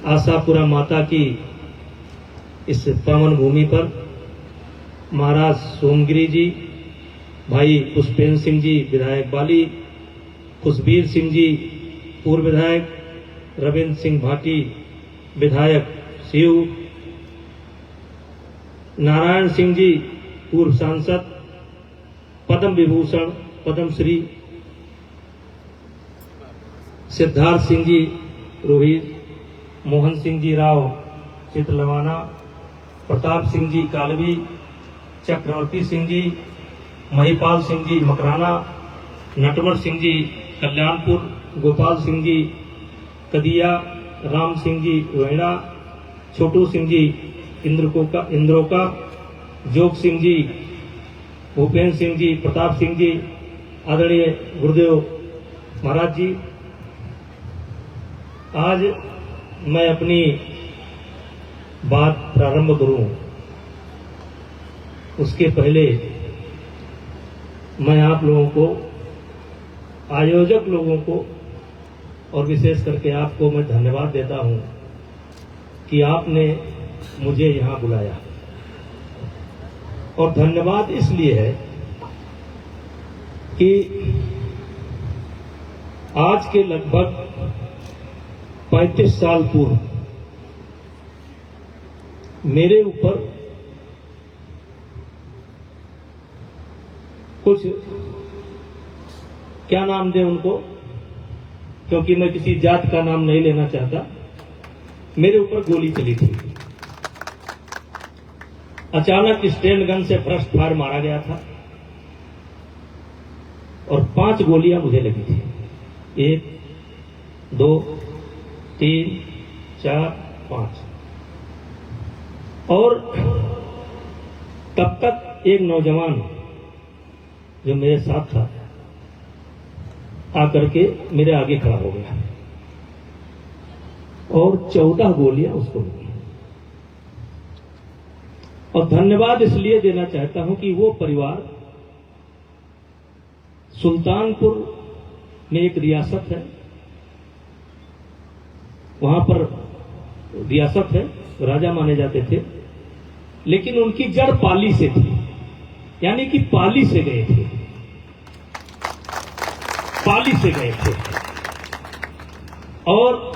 आशापुरा माता की इस पावन भूमि पर महाराज सोमगिरी जी, भाई पुष्पेंद्र सिंह जी विधायक बाली, खुशबीर सिंह जी पूर्व विधायक, रविंद्र सिंह भाटी विधायक सीऊ, नारायण सिंह जी पूर्व सांसद, पद्म विभूषण पद्मश्री, सिद्धार्थ सिंह जी रोहित, मोहन सिंह जी राव चित्रलवाना, प्रताप सिंह जी कालवी, चक्रवर्ती सिंह जी, महिपाल सिंह जी मकराना, नटवर सिंह जी कल्याणपुर, गोपाल सिंह जी कदिया, राम सिंह जी रोहिणा, छोटू सिंह जी इंद्रोका, जोग सिंह जी, भूपेंद्र सिंह जी, प्रताप सिंह जी, आदरणीय गुरुदेव महाराज जी। आज मैं अपनी बात प्रारंभ करूं उसके पहले मैं आप लोगों को, आयोजक लोगों को और विशेष करके आपको मैं धन्यवाद देता हूं कि आपने मुझे यहां बुलाया। और धन्यवाद इसलिए है कि आज के लगभग 35 साल पूर्व मेरे ऊपर कुछ, क्या नाम दें उनको, क्योंकि मैं किसी जात का नाम नहीं लेना चाहता, मेरे ऊपर गोली चली थी। अचानक स्टैंड गन से भ्रष्ट फायर मारा गया था और 5 गोलियां मुझे लगी थी। 1, 2, 3, 4, 5। और तब तक एक नौजवान जो मेरे साथ था आकर के मेरे आगे खड़ा हो गया और 14 गोलियां उसको लगी। और धन्यवाद इसलिए देना चाहता हूं कि वो परिवार, सुल्तानपुर में एक रियासत है, वहां पर रियासत है, राजा माने जाते थे, लेकिन उनकी जड़ पाली से थी, यानी कि पाली से गए थे, पाली से गए थे। और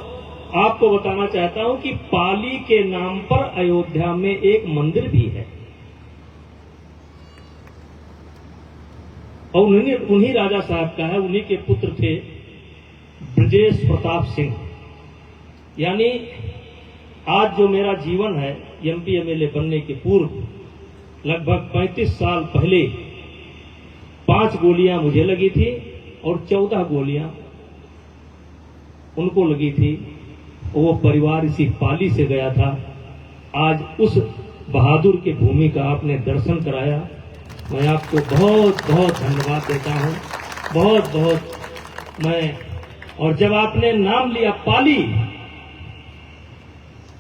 आपको बताना चाहता हूं कि पाली के नाम पर अयोध्या में एक मंदिर भी है और उन्हीं राजा साहब का है, उन्हीं के पुत्र थे ब्रजेश प्रताप सिंह। यानी आज जो मेरा जीवन है एमपी एमएलए बनने के पूर्व लगभग 35 साल पहले 5 गोलियां मुझे लगी थी और 14 गोलियां उनको लगी थी। वो परिवार इसी पाली से गया था। आज उस बहादुर के भूमि का आपने दर्शन कराया, मैं आपको बहुत बहुत धन्यवाद देता हूं, बहुत बहुत। मैं, और जब आपने नाम लिया पाली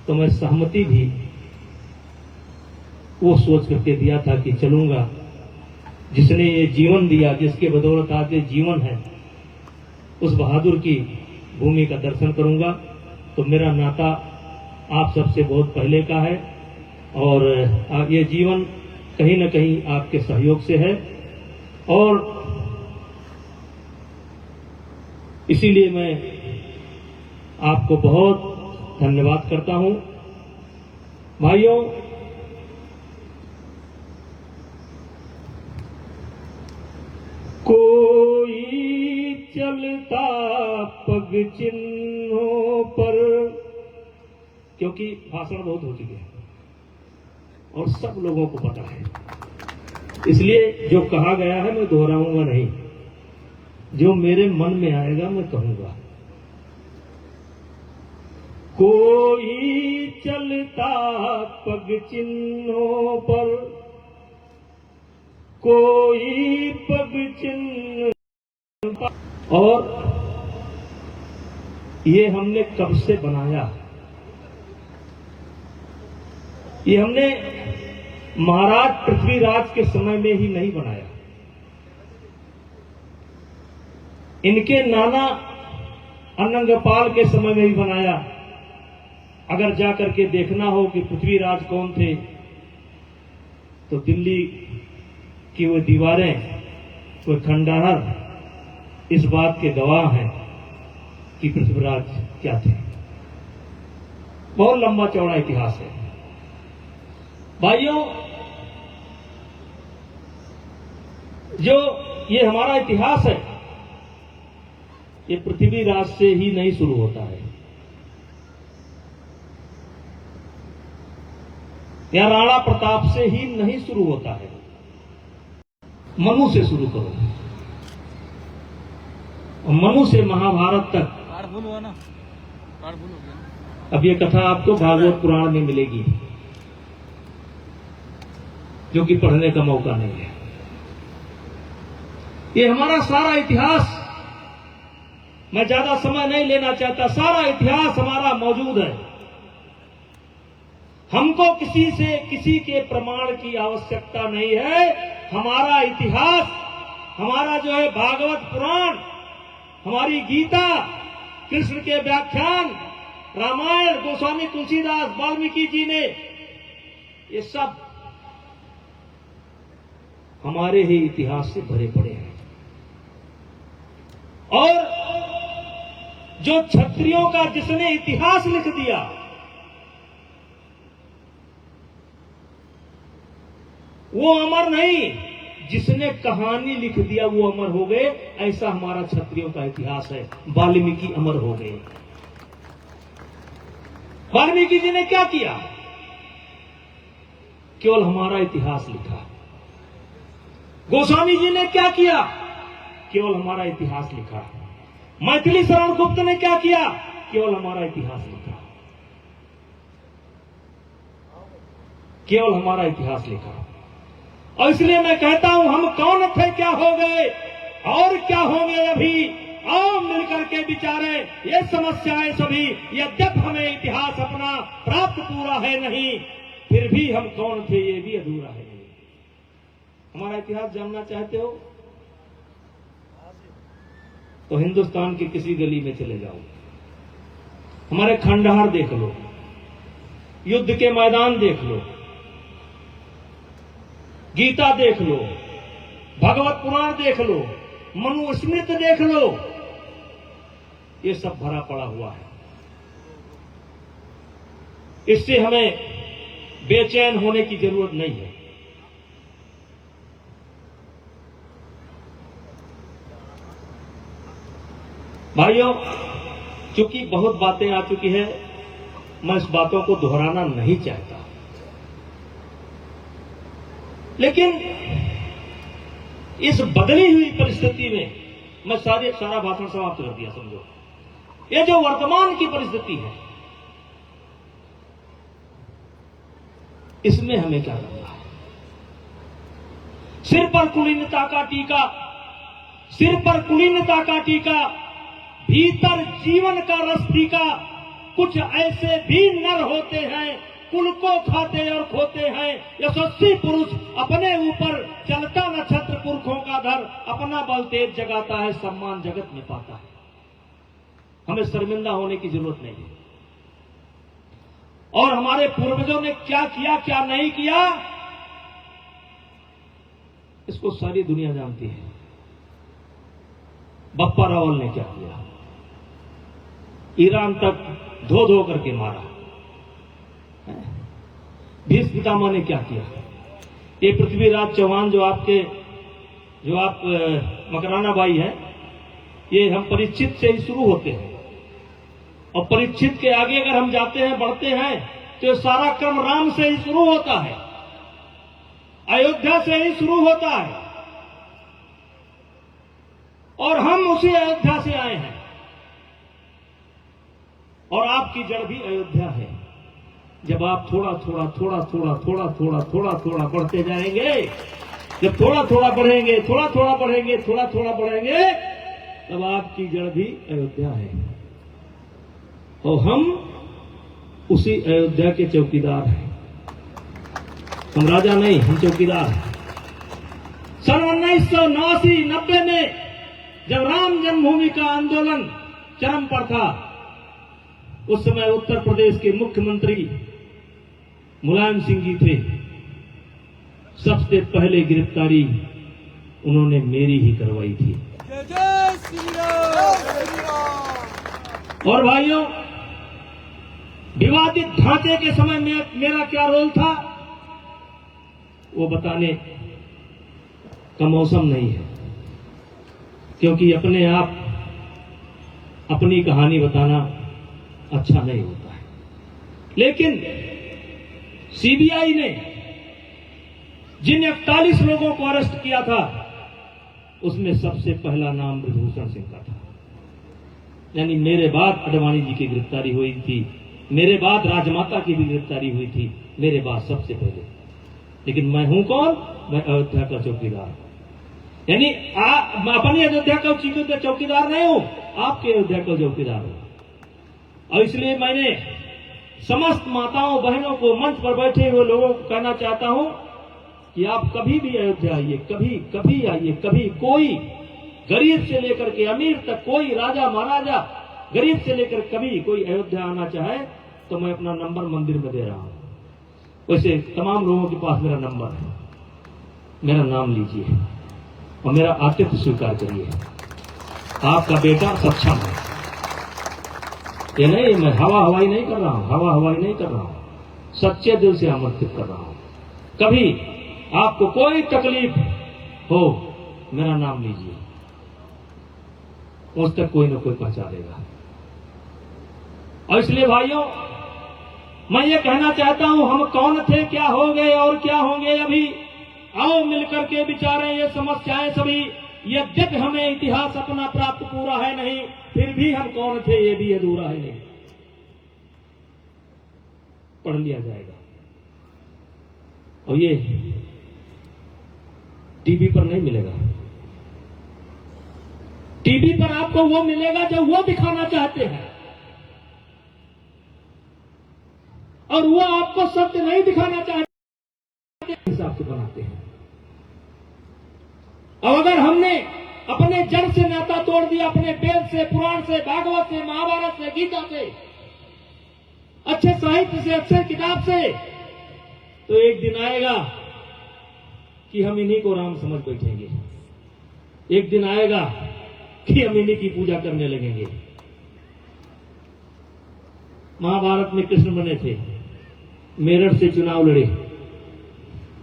तो मैं सहमति भी वो सोच करके दिया था कि चलूंगा। जिसने ये जीवन दिया, जिसके बदौलत आज ये जीवन है, उस बहादुर की भूमि का दर्शन करूंगा। तो मेरा नाता आप सबसे बहुत पहले का है और ये जीवन कहीं न कहीं आपके सहयोग से है। और इसीलिए मैं आपको बहुत धन्यवाद करता हूं। भाइयों, कोई चलता पग चिन्हों पर, क्योंकि भाषण बहुत हो चुके हैं और सब लोगों को पता है, इसलिए जो कहा गया है मैं दोहराऊंगा नहीं, जो मेरे मन में आएगा मैं कहूंगा। कोई चलता पग चिन्हों पर, कोई पग चिन्ह। और ये हमने कब से बनाया? ये हमने महाराज पृथ्वीराज के समय में ही नहीं बनाया, इनके नाना अनंगपाल के समय में भी बनाया, अगर जाकर के देखना हो कि पृथ्वीराज कौन थे, तो दिल्ली की वो दीवारें, वो खंडहर इस बात के गवाह हैं कि पृथ्वीराज क्या थे। बहुत लंबा चौड़ा इतिहास है भाइयों। जो ये हमारा इतिहास है, ये पृथ्वीराज से ही नहीं शुरू होता है, या राणा प्रताप से ही नहीं शुरू होता है। मनु से शुरू करो, और मनु से महाभारत तक। अब ये कथा आपको भागवत पुराण में मिलेगी, जो कि पढ़ने का मौका नहीं है। ये हमारा सारा इतिहास, मैं ज्यादा समय नहीं लेना चाहता, सारा इतिहास हमारा मौजूद है। हमको किसी से किसी के प्रमाण की आवश्यकता नहीं है। हमारा इतिहास, हमारा जो है भागवत पुराण, हमारी गीता, कृष्ण के व्याख्यान, रामायण, गोस्वामी तुलसीदास, वाल्मीकि जी ने, ये सब हमारे ही इतिहास से भरे पड़े हैं। और जो क्षत्रियों का जिसने इतिहास लिख दिया, वो अमर नहीं, जिसने कहानी लिख दिया वो अमर हो गए। ऐसा हमारा क्षत्रियों का इतिहास है। वाल्मीकि अमर हो गए। वाल्मीकि जी ने क्या किया? केवल हमारा इतिहास लिखा। गोस्वामी जी ने क्या किया? केवल हमारा इतिहास लिखा। मैथिली शरण गुप्त ने क्या किया? केवल हमारा इतिहास लिखा। केवल हमारा इतिहास लिखा। और इसलिए मैं कहता हूं, हम कौन थे, क्या हो गए और क्या होंगे अभी, आओ मिलकर के विचारें। ये समस्याएं सभी, यद्यप हमें इतिहास अपना प्राप्त पूरा है नहीं, फिर भी हम कौन थे ये भी अधूरा है। हमारा इतिहास जानना चाहते हो तो हिंदुस्तान की किसी गली में चले जाओ, हमारे खंडहर देख लो, युद्ध के मैदान देख लो, गीता देख लो, भगवत पुराण देख लो, मनुस्मृति देख लो, ये सब भरा पड़ा हुआ है। इससे हमें बेचैन होने की जरूरत नहीं है। भाइयों, चूंकि बहुत बातें आ चुकी है, मैं इस बातों को दोहराना नहीं चाहता, लेकिन इस बदली हुई परिस्थिति में मैं सारा भाषण समाप्त कर दिया। समझो, ये जो वर्तमान की परिस्थिति है, इसमें हमें क्या करना है? सिर पर कुलीनता का टीका, सिर पर कुलीनता का टीका, भीतर जीवन का रस टीका। कुछ ऐसे भी नर होते हैं, कुल को खाते और खोते हैं। यशस्वी पुरुष अपने ऊपर चलता नक्षत्र पुरखों का धर, अपना बल तेज जगाता है, सम्मान जगत में पाता है। हमें शर्मिंदा होने की जरूरत नहीं है। और हमारे पूर्वजों ने क्या किया, क्या नहीं किया, इसको सारी दुनिया जानती है। बप्पा रावल ने क्या किया, ईरान तक धो धो करके मारा। भीष्म पितामह ने क्या किया? ये पृथ्वीराज चौहान जो आप मकराना भाई हैं, ये हम परीक्षित से ही शुरू होते हैं, और परीक्षित के आगे अगर हम जाते हैं, बढ़ते हैं, तो सारा क्रम राम से ही शुरू होता है, अयोध्या से ही शुरू होता है, और हम उसी अयोध्या से आए हैं। और आपकी जड़ भी अयोध्या है। जब आप थोड़ा थोड़ा थोड़ा थोड़ा थोड़ा थोड़ा थोड़ा थोड़ा बढ़ते जाएंगे, जब थोड़ा थोड़ा बढ़ेंगे, थोड़ा थोड़ा बढ़ेंगे, थोड़ा थोड़ा बढ़ेंगे, तब आपकी जड़ भी अयोध्या है। और हम उसी अयोध्या के चौकीदार हैं। हम राजा नहीं, हम चौकीदार हैं। सन 1989-90 में जब राम जन्मभूमि का आंदोलन चरम पर था, उस समय उत्तर प्रदेश के मुख्यमंत्री मुलायम सिंह जी थे। सबसे पहले गिरफ्तारी उन्होंने मेरी ही करवाई थी। और भाइयों, विवादित ढांचे के समय में मेरा क्या रोल था वो बताने का मौसम नहीं है, क्योंकि अपने आप अपनी कहानी बताना अच्छा नहीं होता है। लेकिन सीबीआई ने जिन 41 लोगों को अरेस्ट किया था उसमें सबसे पहला नाम ब्रजभूषण सिंह का था। यानी मेरे बाद अडवाणी जी की गिरफ्तारी हुई थी, मेरे बाद राजमाता की भी गिरफ्तारी हुई थी, मेरे बाद सबसे पहले। लेकिन मैं हूं कौन? मैं अयोध्या का चौकीदार। यानी अपनी अयोध्या का चौकीदार नहीं हूं, आपके अयोध्या का चौकीदार हूं। और इसलिए मैंने समस्त माताओं बहनों को, मंच पर बैठे हुए लोगों को कहना चाहता हूं कि आप कभी भी अयोध्या आइए, कभी आइए, कभी। कोई गरीब से लेकर के अमीर तक, कोई राजा महाराजा, गरीब से लेकर कभी कोई अयोध्या आना चाहे तो मैं अपना नंबर मंदिर में दे रहा हूं। वैसे तमाम लोगों के पास मेरा नंबर है, मेरा नाम लीजिए और मेरा आतिथ्य स्वीकार करिए। आपका बेटा सक्षम है। ये नहीं, मैं हवा हवाई नहीं कर रहा हूं, सच्चे दिल से आमंत्रित कर रहा हूं। कभी आपको कोई तकलीफ हो, मेरा नाम लीजिए, उस तक कोई ना कोई पहुंचा देगा। और इसलिए भाइयों, मैं ये कहना चाहता हूं, हम कौन थे, क्या हो गए और क्या होंगे अभी। आओ मिलकर के विचारें ये समस्याएं सभी। यद्यपि हमें इतिहास अपना प्राप्त पूरा है नहीं, फिर भी हम कौन थे ये भी अधूरा है नहीं। पढ़ लिया जाएगा। और ये टीवी पर नहीं मिलेगा। टीवी पर आपको वो मिलेगा जो वो दिखाना चाहते हैं, और वो आपको सत्य नहीं दिखाना चाहते, हिसाब से बनाते हैं। और अगर हमने अपने जड़ से नाता तोड़ दिया, अपने वेद से, पुराण से, भागवत से, महाभारत से, गीता से, अच्छे साहित्य से, अच्छे किताब से, तो एक दिन आएगा कि हम इन्हीं को राम समझ बैठेंगे। एक दिन आएगा कि हम इन्हीं की पूजा करने लगेंगे। महाभारत में कृष्ण बने थे, मेरठ से चुनाव लड़े,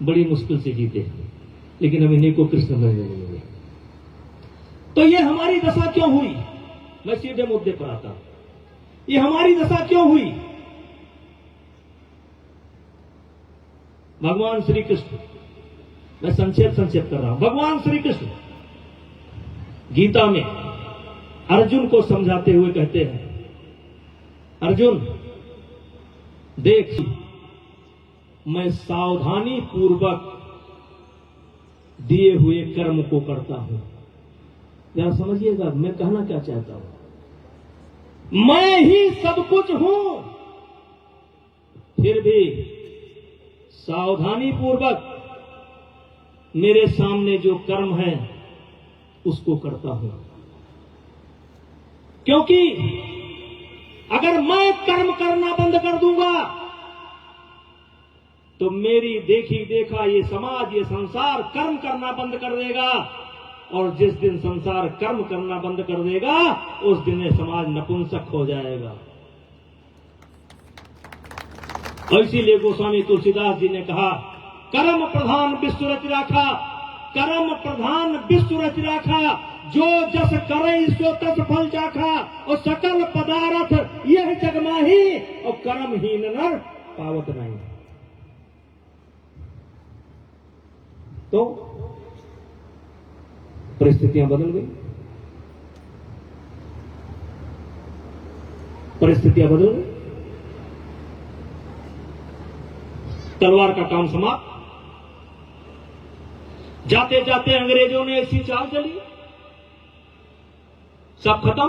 बड़ी मुश्किल से जीते, लेकिन हम इन्हीं को कृष्ण बनने लगेंगे। तो ये हमारी दशा क्यों हुई? मैं सीधे मुद्दे पर आता हूं। ये हमारी दशा क्यों हुई? भगवान श्री कृष्ण, मैं संक्षेप कर रहा हूं। भगवान श्री कृष्ण गीता में अर्जुन को समझाते हुए कहते हैं, अर्जुन देख, मैं सावधानी पूर्वक दिए हुए कर्म को करता हूं। जरा समझिएगा मैं कहना क्या चाहता हूं। मैं ही सब कुछ हूं, फिर भी सावधानी पूर्वक मेरे सामने जो कर्म है उसको करता हूं। क्योंकि अगर मैं कर्म करना बंद कर दूंगा तो मेरी देखी देखा ये समाज, ये संसार कर्म करना बंद कर देगा। और जिस दिन संसार कर्म करना बंद कर देगा उस दिन ये समाज नपुंसक हो जाएगा। और इसीलिए गोस्वामी तुलसीदास जी ने कहा, कर्म प्रधान विश्व रच राखा, कर्म प्रधान विश्व रच राखा, जो जस करे सो तस फल चाखा, और सकल पदार्थ यह जग माही, और कर्महीन नर पावत नहीं। तो परिस्थितियां बदल गई, तलवार का काम समाप्त। जाते जाते अंग्रेजों ने ऐसी चाल चली, सब खत्म।